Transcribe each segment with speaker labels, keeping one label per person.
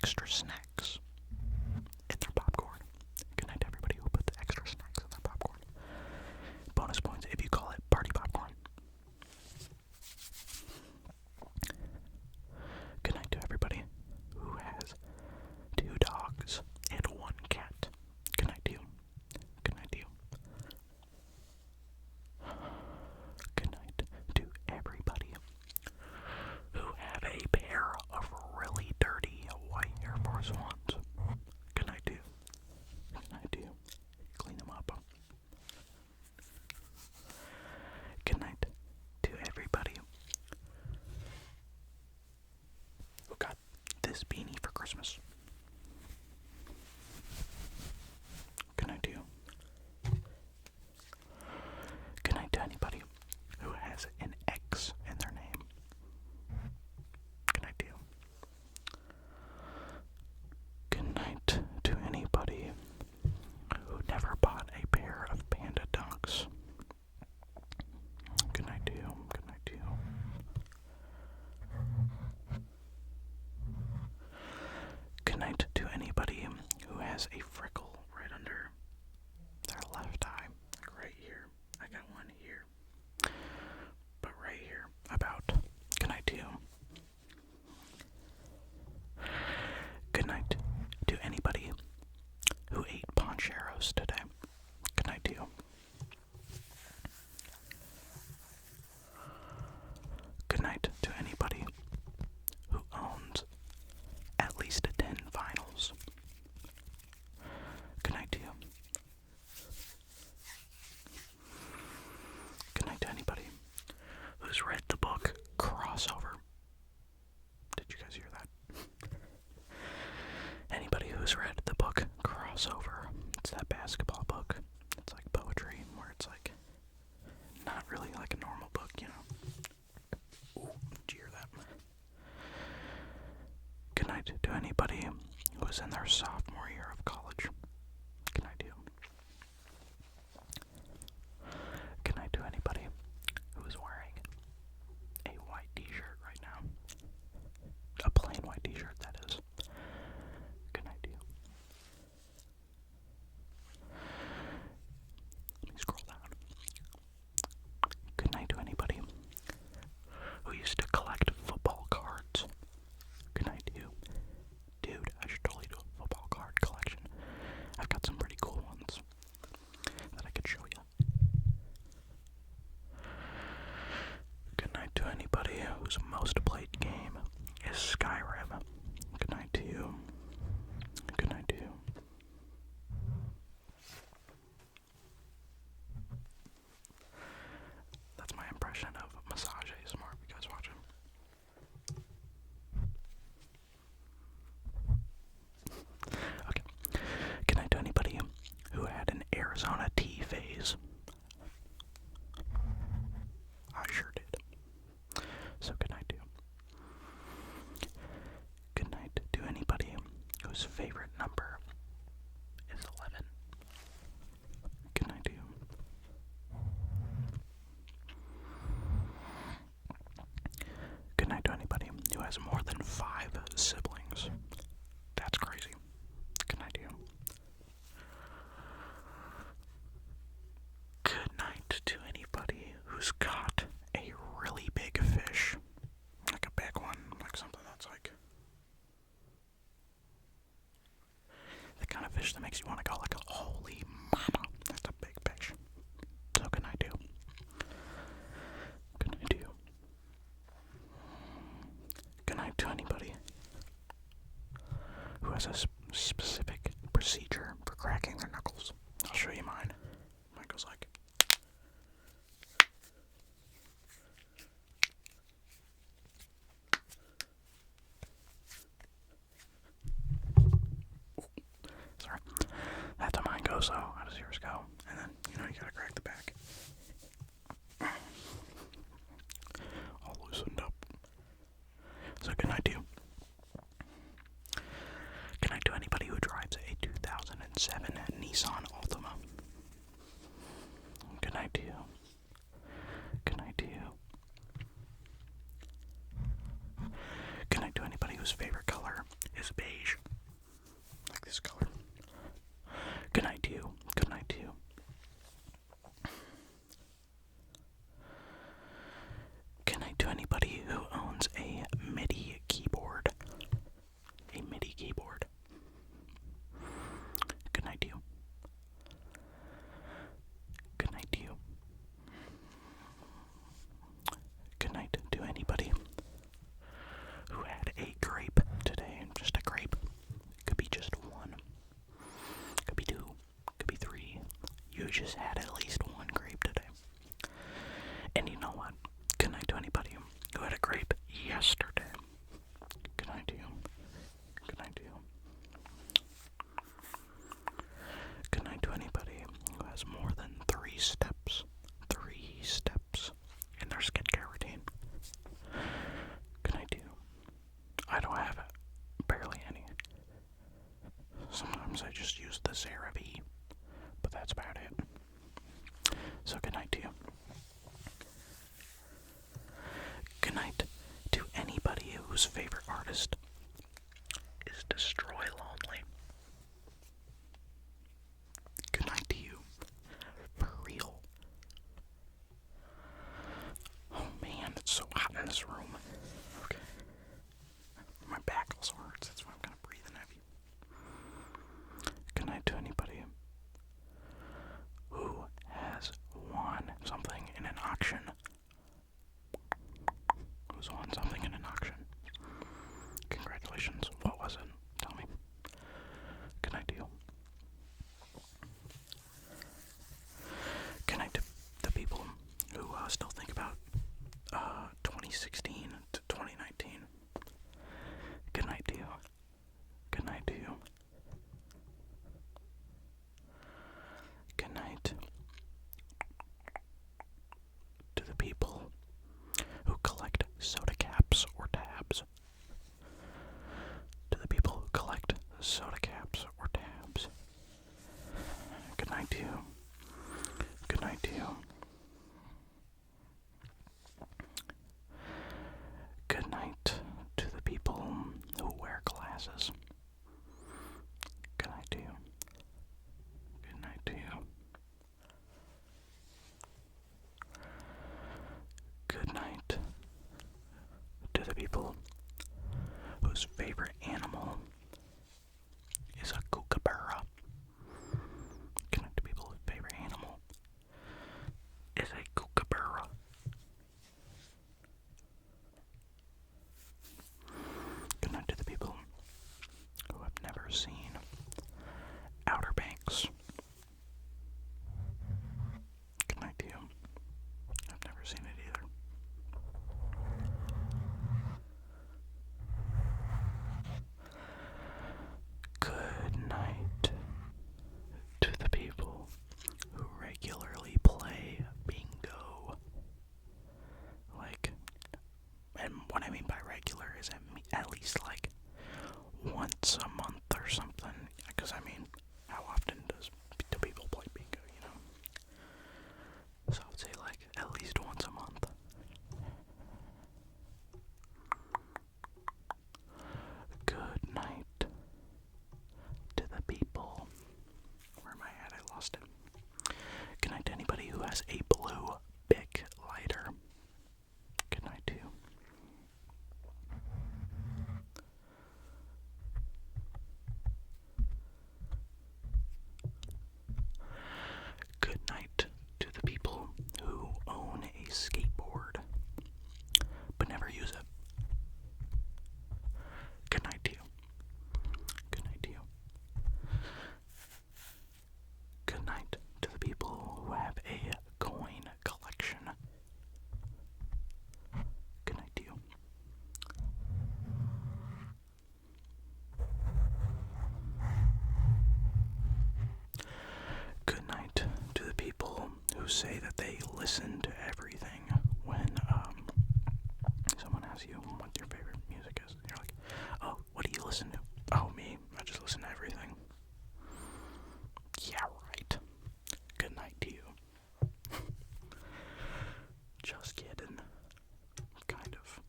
Speaker 1: extra snacks in their popcorn. Good night to everybody who puts extra snacks in their popcorn. Bonus points if you call it party popcorn. Good night to everybody who has 2 dogs and 1 cat. Good night to you. Good night to you. Good night to everybody who have a pair of really dirty white Air Force Ones. Good night to you. Good night to you. Clean them up. Good night to everybody who got this beanie for Christmas. Good night to you. Good night to anybody who has an X in their name. Good night to you. Good night to anybody who never bought a pair of Panda Dunks. Good night to you. Good night to you. Good night to anybody who has a freckle right under their left eye. Like right here. I got one here. But right here. About. Good night to you. Good night to anybody who ate poncheros today. Good night to you. Good night to anybody who owns at least 10 vinyls. Good night to you. Good night to anybody who's read the book Crossover. Did you guys hear that? Anybody who's read the book Crossover. It's that basketball book. It's like poetry, where it's like not really like a normal book, you know. Ooh, did you hear that? Good night to anybody who is in their sophomore year of college. Good night to you. Good night to anybody who is wearing a white t-shirt right now. A plain white t-shirt, that is. Good night to you. Let me scroll down. Good night to anybody who used to collect football cards. Good night to you. Dude, I should totally do a football card collection. I've got some pretty cool ones that I could show you. Good night to anybody whose most played game is Skyrim. Good night to you. Good night to you. That's my impression of massage ASMR. If you guys watch it. Okay. Good night to anybody who had an Arizona tea phase. I sure did. So good night to you. Good night to anybody whose favorite number is 11. Good night to you. Good night to anybody who has more than 5 siblings. That's crazy. Good night to you. Good night to anybody who's caught a really big fish. Like a big one. Like something that's like the kind of fish that makes you want to go like, holy mama, that's a big fish. So good night to you. Good night to you. Good night to anybody who has a specific procedure for cracking their knuckles. I'll show you mine. Mine goes like. Sorry. That's how mine goes, so how does yours go? And then, you gotta crack the back. All loosened up. So good night to you. Good night to anybody who drives a 2007 Nissan Altima. Good night to anybody who owns a MIDI keyboard. A MIDI keyboard. Good night to you. Good night to you. Good night to anybody who had a grape today. Just a grape. Could be just one. Could be two. Could be three. You just had at least one grape today. And you know what? Good night to anybody who had a grape yesterday. Good night to you. Good night to you. Good night to anybody who has more than 3 steps. 3 steps in their skincare routine. Good night to you. I don't have barely any. Sometimes I just use the CeraVe, but that's about it. So good night to you. Good night to anybody whose favorite artist is Destroy Lonely. Good night to you. For real. Oh man, it's so hot in this room. Okay. My back also hurts, that's why I'm kind of breathing heavy. Good night to anybody who has won something in an auction. Who's won something in an auction? Congratulations. What was it? Tell me. Good night to you. Good night to the people who still think about 2016 to 2019. Good night to you. Good night to you. Good night to the people who collect soda caps or tabs. To the people who collect soda caps or tabs. Good night to you. Good night to you. Good night to the people who wear glasses. Good night to you. Good night to you. Good night to the people whose favorite animal is a kookaburra. Good night to people whose favorite animal is a kookaburra. Good night to the people who have never seen Outer Banks. Good night to you. I've never seen it either. Good night to the people who regularly play bingo. Like, and what I mean by regular is at least like once a month or something. Because I mean, how often do people play bingo, you know? So I would say like at least once a month. Good night to the people. Where am I at? I lost it. Good night to anybody who has a blue Bic lighter. Good night to you. Good night to the people who own a skateboard but never use it. Good night to you. Good night to you. Good night to the people who have a coin collection. Good night to you. Good night to the people who say that they listen to everything when someone asks you what your favorite music is. You're like, oh, what do you listen to? Oh, me. I just listen to everything. Yeah, right. Good night to you. Just kidding. Kind of.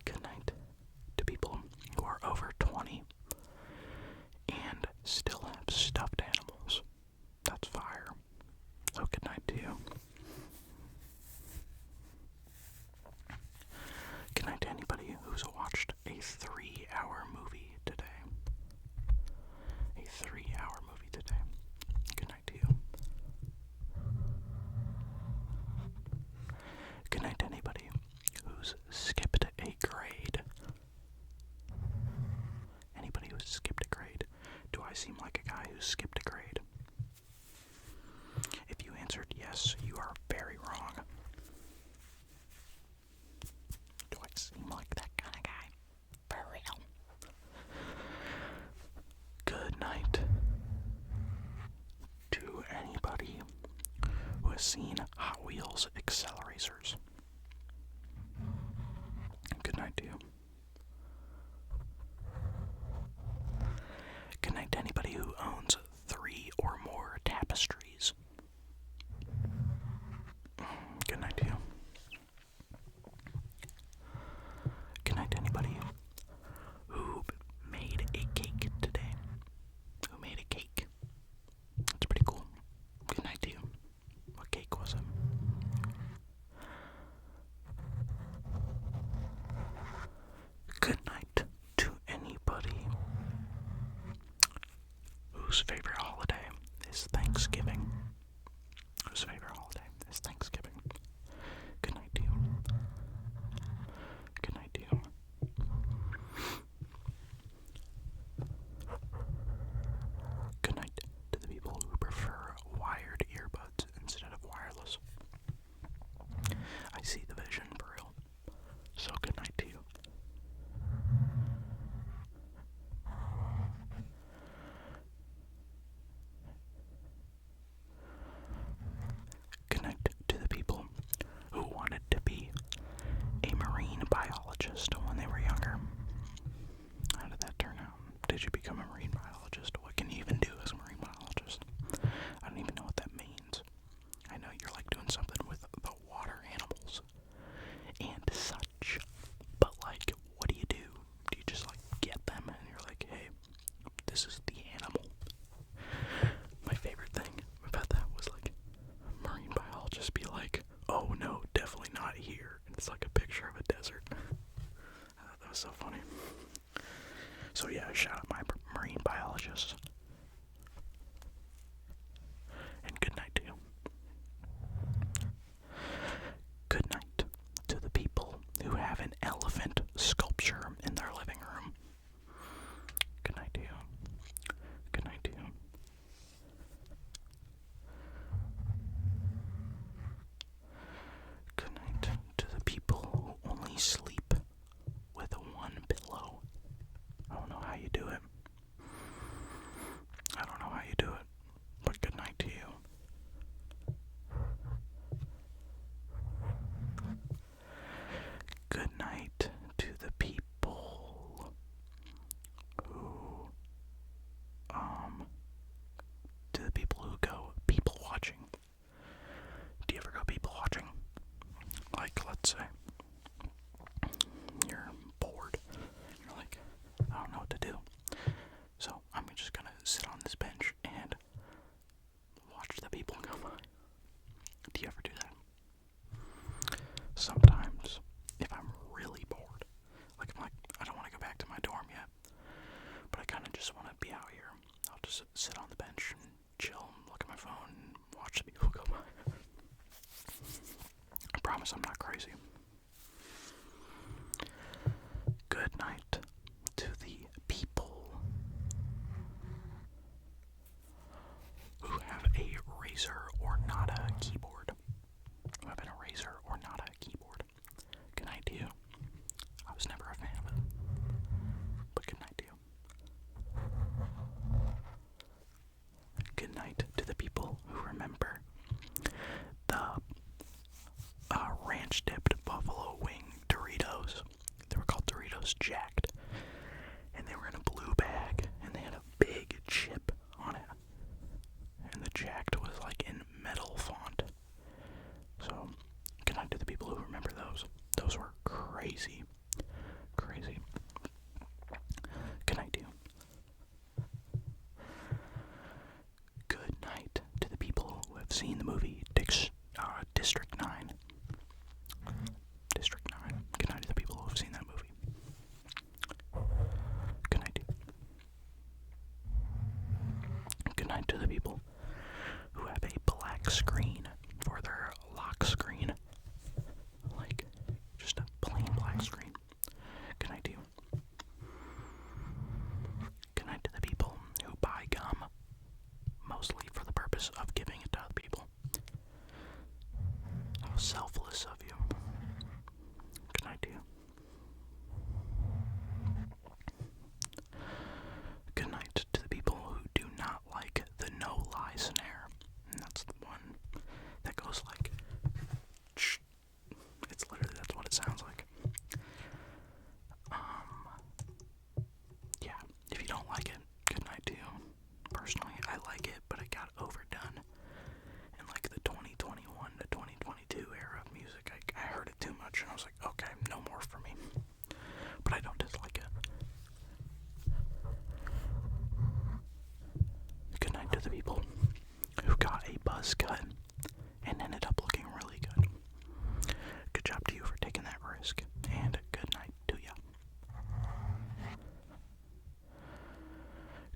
Speaker 1: Good night to people who are over 20 and still have stuffed animals. That's fire. has seen Hot Wheels accelerators? Good night to you. Good night to anybody who owns 3 or more tapestries. Good night to you. Good night to anybody who made a cake today. Who made a cake? That's pretty cool. Good night to you. What cake was it? Good night to anybody whose favorite holiday is Thanksgiving. Whose favorite holiday is Thanksgiving. Good night to you. Good night to you. Good night to the people who prefer wired earbuds instead of wireless. I see the vision for real. So good night to you. Good night to the people who wanted to be a marine biologist when they were younger. How did that turn out? Did you become a marine biologist? What can you even do as a marine biologist? I don't even know what that means. I know you're like doing something with the water animals and such, but like, what do? Do you just like get them and you're like, hey, this is the animal? My favorite thing about that was like, marine biologists be like, oh no, definitely not here. And it's like a picture of a desert. That was so funny. So yeah, shout out my marine biologist. And good night to you. Good night to the people who have an elephant sculpture in their living room. Good night to you. Good night to you. Good night to the people who only sleep with one pillow. I don't know how you do it. I don't know how you do it, but good night to you. Good night to the people who, go people watching. Do you ever go people watching? Like, let's say, you're bored. You're like, I don't know what to do. So, I'm just gonna sit on this bench and watch the people go by. Do you ever do that? Sometimes, if I'm really bored, like I'm like, I don't want to go back to my dorm yet, but I kind of just want to be out here. I'll just sit on the bench and chill, and look at my phone, and watch the people go by. I promise I'm not crazy. Good night to the people who have a Razer or Nada keyboard. Who have an Razer or Nada keyboard. Good night to you. I was never a fan of it, but good night to you. Good night to the people who remember the ranch dipped buffalo wing Doritos. They were called Doritos Jacked, and they were in a blue bag, and they had a big chip on it, and the Jacked was like in metal font. So good night to the people who remember those. Those were crazy. Crazy. Good night to you. Good night to the people who have seen the movie District 9. District 9. Good night to the people who have seen that movie. Good night to you. Good night to the people who have a black screen for their lock screen. Like, just a plain black screen. Good night to you. Good night to the people who buy gum, mostly for the purpose of giving it to other people. How selfless of you. Good night to you. Good night to the people who do not like the no-lie snare. And that's the one that goes buzz cut and ended up looking really good. Good job to you for taking that risk, and good night to you.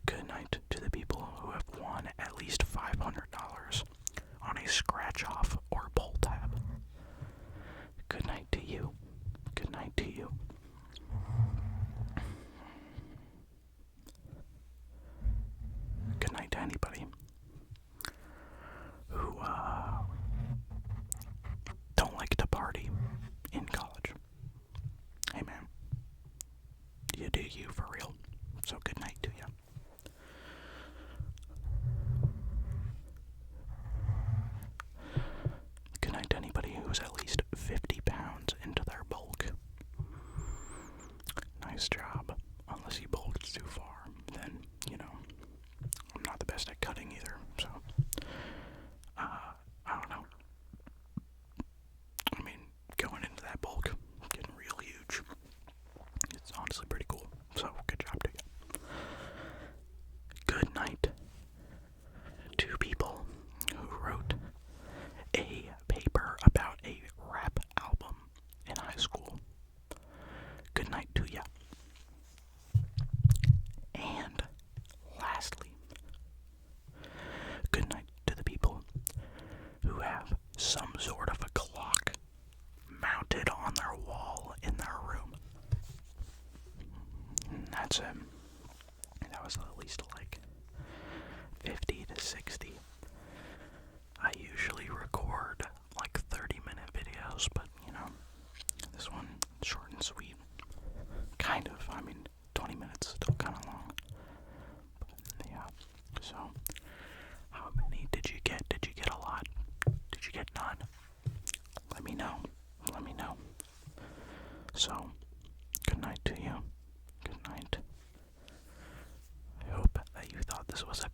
Speaker 1: Good night to the people who have won at least $500 on a scratch-off or pull tab. Good night to you. Good night to you. Good night to anybody who don't like to party in college. Hey man, you do you for real. So good night to you. Good night to anybody who's at least 50 pounds into their bulk. Nice job. Unless you bulked too far, then, you know, I'm not the best at cutting either, so, I don't know. I mean, going into that bulk, getting real huge, it's honestly pretty cool, so good job to you. Good night to people who wrote a paper about a rap album in high school. Good night to ya. And lastly, good night to the people who have some sort of a clock mounted on their wall in their room. And that's it. That was at least like 50 to 60. I usually record like 30-minute videos, but you know, this one short and sweet. Kind of. I mean, 20 minutes is still kind of long. But yeah. So, how many did you get? Did you get a lot? Did you get none? Let me know. Let me know. So, good night to you. Good night. I hope that you thought this was a